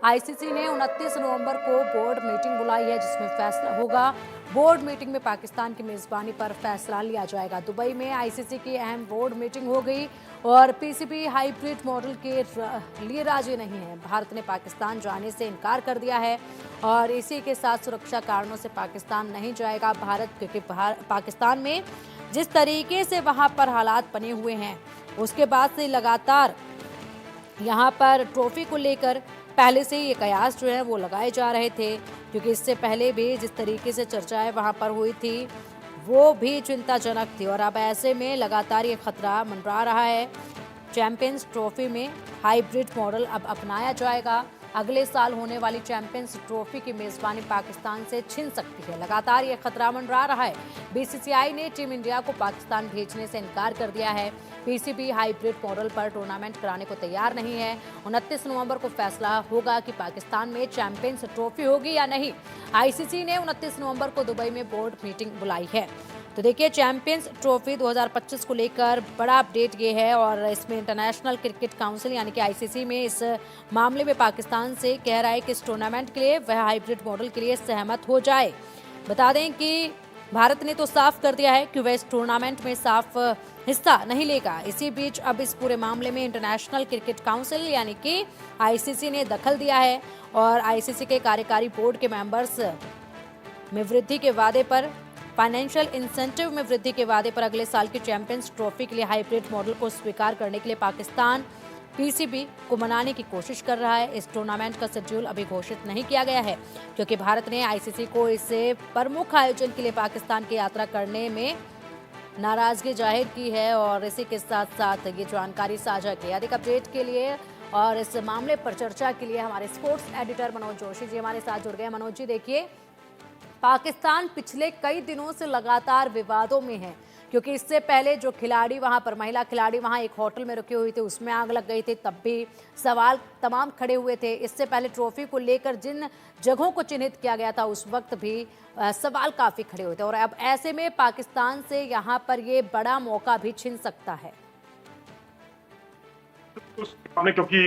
ICC ने 29 नवंबर को board meeting बुलाई है जिसमें फैसला होगा। बोर्ड मीटिंग में पाकिस्तान की मेजबानी पर फैसला लिया जाएगा। दुबई में आईसीसी की अहम बोर्ड मीटिंग हो गई और पीसीबी हाइब्रिड मॉडल के लिए राजी नहीं है। भारत ने पाकिस्तान जाने से इनकार कर दिया है और इसी के साथ सुरक्षा कारणों से पाकिस्तान नहीं जाएगा भारत, क्योंकि पाकिस्तान में जिस तरीके से वहां पर हालात बने हुए हैं उसके बाद से लगातार यहाँ पर ट्रॉफी को लेकर पहले से ही ये कयास जो है वो लगाए जा रहे थे, क्योंकि इससे पहले भी जिस तरीके से चर्चाएं वहां पर हुई थी वो भी चिंताजनक थी और अब ऐसे में लगातार ये खतरा मंडरा रहा है। चैंपियंस ट्रॉफी में हाइब्रिड मॉडल अब अपनाया जाएगा। अगले साल होने वाली चैंपियंस ट्रॉफी की मेजबानी पाकिस्तान से छिन सकती है। लगातार ये खतरा मंडरा रहा है। बीसीसीआई ने टीम इंडिया को पाकिस्तान भेजने से इनकार कर दिया है। पीसीबी हाइब्रिड मॉडल पर टूर्नामेंट कराने को तैयार नहीं है। 29 नवंबर को फैसला होगा कि पाकिस्तान में चैंपियंस ट्रॉफी होगी या नहीं। आईसीसी ने 29 नवंबर को दुबई में बोर्ड मीटिंग बुलाई है। तो देखिए, चैंपियंस ट्रॉफी 2025 को लेकर बड़ा अपडेट ये है और इसमें इंटरनेशनल क्रिकेट काउंसिल यानी कि आईसीसी में इस मामले में पाकिस्तान से कह रहा है कि इस टूर्नामेंट के लिए वह हाइब्रिड मॉडल के लिए सहमत हो जाए। बता दें कि भारत ने तो साफ कर दिया है कि वह इस टूर्नामेंट में साफ हिस्सा नहीं लेगा। इसी बीच अब इस पूरे मामले में इंटरनेशनल क्रिकेट काउंसिल यानी कि आईसीसी ने दखल दिया है और आईसीसी के कार्यकारी बोर्ड के मेंबर्स में वृद्धि के वादे पर, फाइनेंशियल इंसेंटिव में वृद्धि के वादे पर अगले साल की चैंपियंस ट्रॉफी के लिए हाइब्रिड मॉडल को स्वीकार करने के लिए पाकिस्तान पीसीबी को मनाने की कोशिश कर रहा है। इस टूर्नामेंट का शेड्यूल अभी घोषित नहीं किया गया है, क्योंकि भारत ने आईसीसी को इससे प्रमुख आयोजन के लिए पाकिस्तान की यात्रा करने में नाराजगी जाहिर की है और इसी के साथ साथ ये जानकारी साझा की। अधिक अपडेट के लिए और इस मामले पर चर्चा के लिए हमारे स्पोर्ट्स एडिटर मनोज जोशी जी हमारे साथ जुड़ गए। मनोज जी, देखिए, पाकिस्तान पिछले कई दिनों से लगातार विवादों में है, क्योंकि इससे पहले जो खिलाड़ी वहां पर, महिला खिलाड़ी वहां एक होटल में रुकी हुई थी, उसमें आग लग गई थी, तब भी सवाल तमाम खड़े हुए थे। इससे पहले ट्रॉफी को लेकर जिन जगहों को चिन्हित किया गया था उस वक्त भी सवाल काफी खड़े हुए थे और अब ऐसे में पाकिस्तान से यहाँ पर ये बड़ा मौका भी छिन सकता है। आपने क्योंकि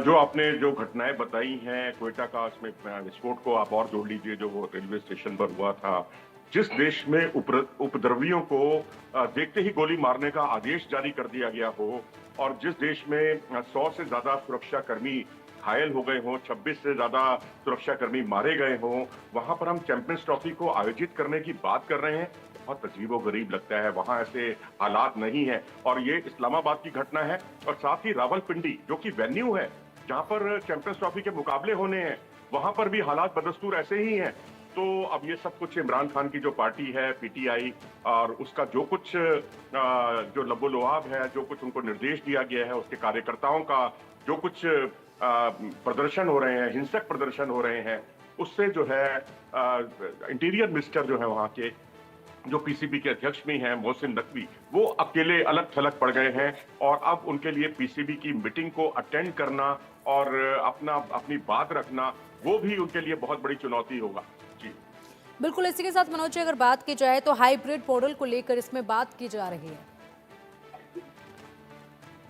जो आपने जो घटनाएं बताई हैं क्वेटा का, इसमें विस्फोट को आप और जोड़ लीजिए जो वो रेलवे स्टेशन पर हुआ था। जिस देश में उपद्रवियों को देखते ही गोली मारने का आदेश जारी कर दिया गया हो और जिस देश में 100 से ज्यादा सुरक्षा कर्मी घायल हो गए हों, 26 से ज्यादा सुरक्षा कर्मी मारे गए हों, वहां पर हम चैंपियंस ट्रॉफी को आयोजित करने की बात कर रहे हैं। बहुत अजीबोगरीब लगता है। वहां ऐसे हालात नहीं है और ये इस्लामाबाद की घटना है और साथ ही रावलपिंडी जो कि वेन्यू है जहां पर चैंपियंस ट्रॉफी के मुकाबले होने हैं, वहां पर भी हालात बदस्तूर ऐसे ही हैं। तो अब ये सब कुछ इमरान खान की जो पार्टी है पीटीआई और उसका जो कुछ जो लबोलुआब है, जो कुछ उनको निर्देश दिया गया है, उसके कार्यकर्ताओं का जो कुछ प्रदर्शन हो रहे हैं, हिंसक प्रदर्शन हो रहे हैं, उससे जो है इंटीरियर मिनिस्टर जो है वहां के, जो पीसीबी के अध्यक्ष भी हैं मोहसिन नकवी, वो अकेले अलग थलग पड़ गए हैं और अब उनके लिए पीसीबी की मीटिंग को अटेंड करना और अपनी बात रखना वो भी उनके लिए बहुत बड़ी चुनौती होगा। जी बिल्कुल, इसी के साथ मनोज जी अगर बात की जाए तो हाइब्रिड मॉडल को लेकर इसमें बात की जा रही है।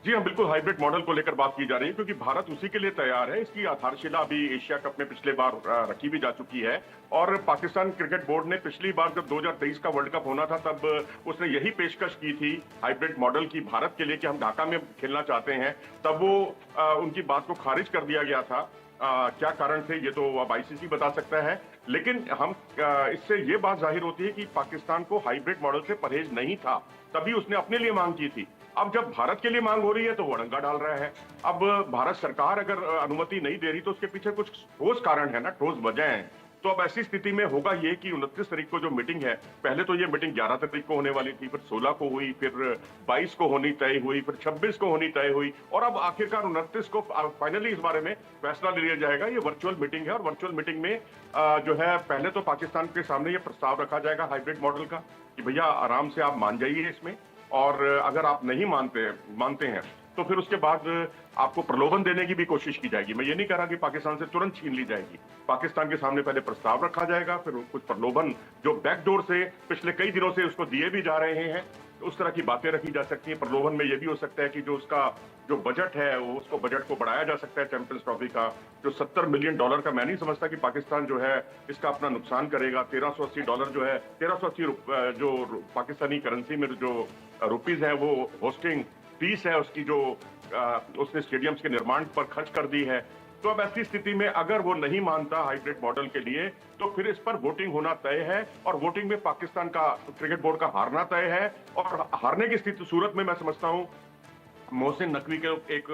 जी हाँ, बिल्कुल हाइब्रिड मॉडल को लेकर बात की जा रही है क्योंकि भारत उसी के लिए तैयार है। इसकी आधारशिला अभी एशिया कप में पिछले बार रखी भी जा चुकी है और पाकिस्तान क्रिकेट बोर्ड ने पिछली बार जब 2023 का वर्ल्ड कप होना था तब उसने यही पेशकश की थी हाइब्रिड मॉडल की भारत के लिए कि हम ढाका में खेलना चाहते हैं। तब वो उनकी बात को खारिज कर दिया गया था। क्या कारण थे ये तो अब आईसीसी बता सकता है, लेकिन हम इससे ये बात जाहिर होती है कि पाकिस्तान को हाइब्रिड मॉडल से परहेज नहीं था, तभी उसने अपने लिए मांग की थी। अब जब भारत के लिए मांग हो रही है तो वो अड़ंगा डाल रहा है। अब भारत सरकार अगर अनुमति नहीं दे रही तो उसके पीछे कुछ ठोस कारण है ना, ठोस वजह है। तो अब ऐसी स्थिति में होगा ये कि 29 तारीख को जो मीटिंग है, पहले तो ये मीटिंग 11 तारीख को होने वाली थी, फिर 16 को हुई, फिर 22 को होनी तय हुई, फिर 26 को होनी तय हुई और अब आखिरकार 29 को फाइनली इस बारे में फैसला ले लिया जाएगा। ये वर्चुअल मीटिंग है और वर्चुअल मीटिंग में जो है पहले तो पाकिस्तान के सामने ये प्रस्ताव रखा जाएगा हाइब्रिड मॉडल का कि भैया आराम से आप मान जाइए इसमें, और अगर आप नहीं मानते हैं तो फिर उसके बाद आपको प्रलोभन देने की भी कोशिश की जाएगी। मैं ये नहीं कह रहा कि पाकिस्तान से तुरंत छीन ली जाएगी। पाकिस्तान के सामने पहले प्रस्ताव रखा जाएगा, फिर कुछ प्रलोभन जो बैकडोर से पिछले कई दिनों से उसको दिए भी जा रहे हैं उस तरह की बातें रखी जा सकती हैं। प्रलोभन में ये भी हो सकता है कि जो उसका जो बजट है, वो उसको बजट को बढ़ाया जा सकता है चैंपियंस ट्रॉफी का। जो $70 मिलियन का, मैं नहीं समझता कि पाकिस्तान जो है इसका अपना नुकसान करेगा। $1380 जो है, 1380 जो पाकिस्तानी करेंसी में जो रुपीज़ है, वो होस्टिंग फीस है उसकी जो उसने स्टेडियम्स के निर्माण पर खर्च कर दी है। तो अब ऐसी स्थिति में अगर वो नहीं मानता हाइब्रिड मॉडल के लिए, तो फिर इस पर वोटिंग होना तय है और वोटिंग में पाकिस्तान का क्रिकेट बोर्ड का हारना तय है। और हारने की स्थिति सूरत में मैं समझता हूं मोहसिन नकवी के एक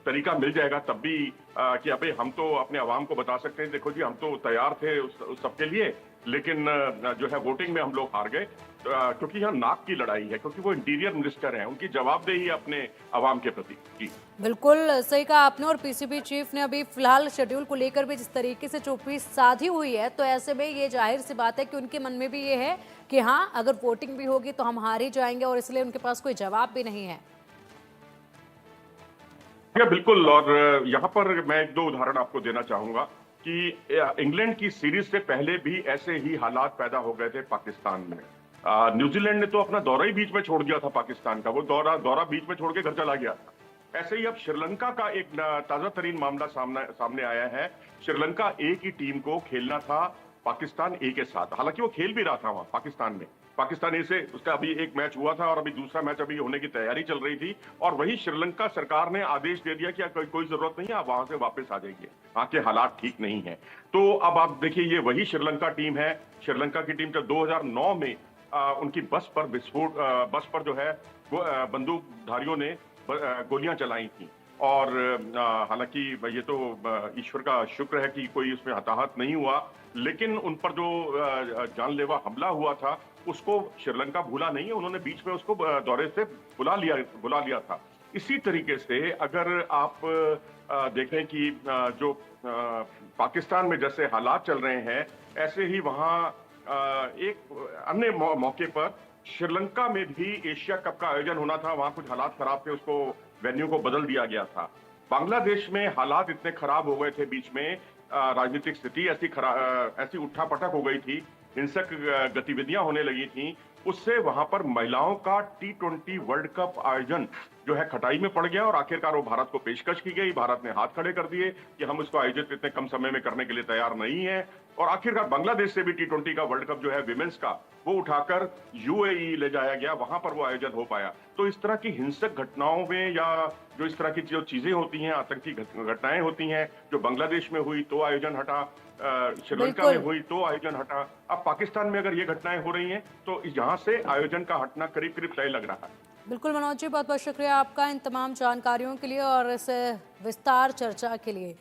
तरीका मिल जाएगा तब भी कि अबे हम तो अपने अवाम को बता सकते हैं, देखो जी हम तो तैयार थे उस सबके लिए, लेकिन जो है वोटिंग में हम लोग हार गए। क्योंकि यहाँ नाक की लड़ाई है, क्योंकि वो इंटीरियर मिनिस्टर हैं, उनकी जवाबदेही है अपने अवाम के प्रति। जी बिल्कुल सही कहा आपने। और पीसीबी चीफ ने अभी फिलहाल शेड्यूल को लेकर भी जिस तरीके से चुप्पी साधी हुई है, तो ऐसे में ये जाहिर सी बात है कि उनके मन में भी ये है कि हाँ, अगर वोटिंग भी होगी तो हम हार ही जाएंगे, और इसलिए उनके पास कोई जवाब भी नहीं है। या बिल्कुल। और यहाँ पर मैं एक दो उदाहरण आपको देना चाहूंगा कि इंग्लैंड की सीरीज से पहले भी ऐसे ही हालात पैदा हो गए थे पाकिस्तान में। न्यूजीलैंड ने तो अपना दौरा ही बीच में छोड़ दिया था पाकिस्तान का, वो दौरा बीच में छोड़ के घर चला गया था। ऐसे ही अब श्रीलंका का एक ताजा तरीन मामला सामने आया है। श्रीलंका ए की टीम को खेलना था पाकिस्तान ए के साथ, हालांकि वो खेल भी रहा था वहां पाकिस्तान में। पाकिस्तान ए से उसका अभी एक मैच हुआ था और अभी दूसरा मैच अभी होने की तैयारी चल रही थी, और वही श्रीलंका सरकार ने आदेश दे दिया कि कोई जरूरत नहीं है, आप वहां से वापस आ जाइए, वहां के हालात ठीक नहीं है। तो अब आप देखिए, ये वही श्रीलंका टीम है। श्रीलंका की टीम जब 2009 में उनकी बस पर जो है बंदूकधारियों ने गोलियां चलाई थी, और हालांकि ये तो ईश्वर का शुक्र है कि कोई उसमें हताहत नहीं हुआ, लेकिन उन पर जो जानलेवा हमला हुआ था उसको श्रीलंका भूला नहीं है। उन्होंने बीच में उसको दौरे से बुला लिया था। इसी तरीके से अगर आप देखें कि जो पाकिस्तान में जैसे हालात चल रहे हैं, ऐसे ही वहां एक अन्य मौके पर श्रीलंका में भी एशिया कप का आयोजन होना था। वहां कुछ हालात खराब थे, उसको वेन्यू को बदल दिया गया था। बांग्लादेश में हालात इतने खराब हो गए थे बीच में, राजनीतिक स्थिति ऐसी उठापटक हो गई थी, हिंसक गतिविधियां होने लगी थी, उससे वहां पर महिलाओं का T20 वर्ल्ड कप आयोजन जो है खटाई में पड़ गया, और आखिरकार वो भारत को पेशकश की गई। भारत ने हाथ खड़े कर दिए कि हम इसको आयोजित इतने कम समय में करने के लिए तैयार नहीं है, और आखिरकार बांग्लादेश से भी T20 का वर्ल्ड कप जो है विमेंस का, वो उठाकर UAE ले जाया गया, वहां पर वो आयोजन हो पाया। तो इस तरह की हिंसक घटनाओं में, या जो इस तरह की जो चीजें होती हैं, आतंकी घटनाएं होती हैं, जो बांग्लादेश में हुई तो आयोजन हटा, श्रीलंका में हुई तो आयोजन हटा, अब पाकिस्तान में अगर ये घटनाएं हो रही हैं तो यहाँ से आयोजन का हटना करीब करीब तय लग रहा है। बिल्कुल मनोज जी, बहुत बहुत शुक्रिया आपका इन तमाम जानकारियों के लिए और इस विस्तार चर्चा के लिए।